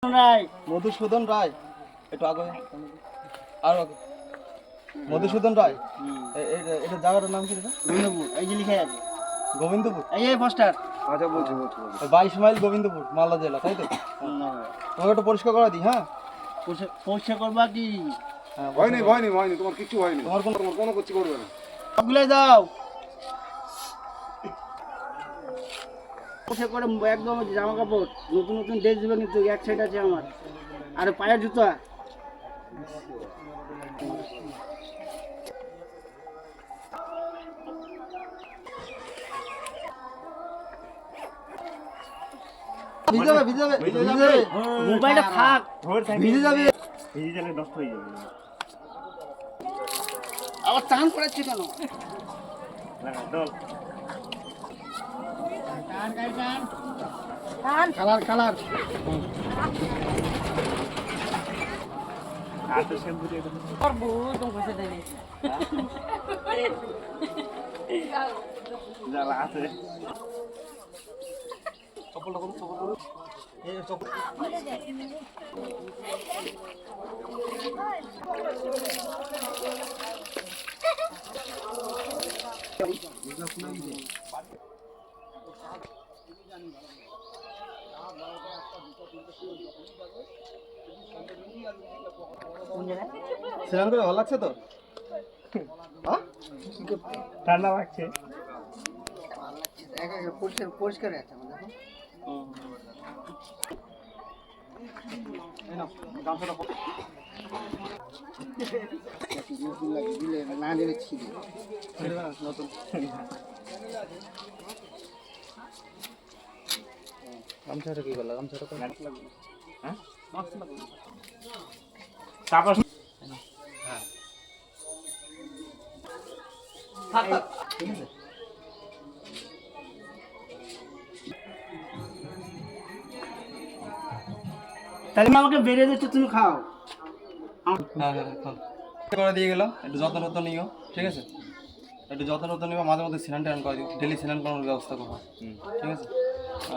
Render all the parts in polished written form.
রায় মধুসূদন রায় একটু আগে আরো আগে মধুসূদন রায় এটা জায়গাটার নাম কি রে? গোবিন্দপুর এই যে লিখে আছে গোবিন্দপুর এই পোস্টার। আচ্ছা বলছি 22 মাইল গোবিন্দপুর মালদা জেলা, তাই তো? তোমাকে একটু পরিষ্কার করে দিই। হ্যাঁ পরিষ্কার করবা কি? হ্যাঁ, হয়নি তোমার কিছু হয়নি, তোমার কোনো কিছু করবে না। সবগুলো দাও পরিষ্কার করে একদম জামা কাপড় নতুন নতুন ড্রেস দিবে, কিন্তু এক সাইড আছে আমার আর পায়ের জুতা। ভিজে যাবে মোবাইলটা থাক, ভিজে যাবে। ভিজে গেলে নষ্ট হয়ে যাবে। আবার চান করাচ্ছি কেন? কালার কালার আর তো শ্যাম্পু দিয়ে দেবো। জ্বালা আছে। স্নান করে ভালো লাগছে তো? ঠান্ডা লাগছে। পরিষ্কার পরিষ্কার আছে আমার, দেখো। না দিলে ছিঁড়ে নতুন গামছাটা কি করলা? গামছাটা তো হ্যাঁ তারপর ঠিক আছে। তাহলে আমাকে বেরিয়ে দিচ্ছে, তুমি খাও। হ্যাঁ খাও। করে দিয়ে গেলাম, একটু যত্ন টত্ন নিও, ঠিক আছে? একটু যত্ন টত্ন নিও, মাঝে মধ্যে স্নান টান করে দিও, ডেলি স্নান করানোর ব্যবস্থা করবো, ঠিক আছে?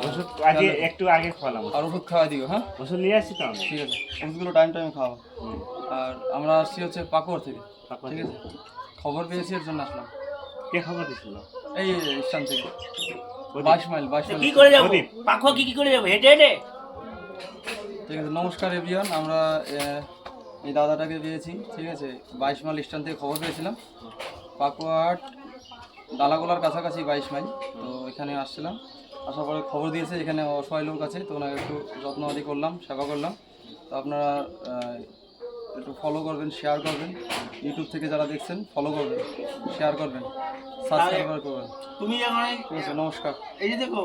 ওষুধ আগে একটু আগে খাওয়ালাম, আর ওষুধ খাওয়াই দিও। হ্যাঁ ওষুধ নিয়ে আসছি তো আমি। ঠিক আছে, ওষুধগুলো টাইম টাইমে খাওয়াবো। আর আমরা আসছি হচ্ছে পাকুয়ার থেকে, ঠিক আছে? খবর পেয়েছি, এর জন্য আসলাম। কে খবর দিছিল? এই স্থান থেকে 22 মাইল কি করে যাবো? পাখো কি করে যাবো? হেঁটে হেঁটে? ঠিক আছে। নমস্কার এভরিওয়ান, আমরা এই দাদাটাকে পেয়েছি, ঠিক আছে? 22 মাইল স্ট্যান্ড থেকে খবর পেয়েছিলাম, পাকুয়াট ডালাগোলার কাছাকাছি 22 মাইল। তো এখানে আসছিলাম, আসার পরে খবর দিয়েছে এখানে অসহায় লোক আছে, তো ওনাকে একটু যত্নআদি করলাম, সেবা করলাম। তো আপনারা একটু ফলো করবেন, শেয়ার করবেন, ইউটিউব থেকে যারা দেখছেন ফলো করবেন, শেয়ার করবেন, সাবস্ক্রাইব করবেন। তুমি যখন ঠিক আছে, নমস্কার। এই যে দেখো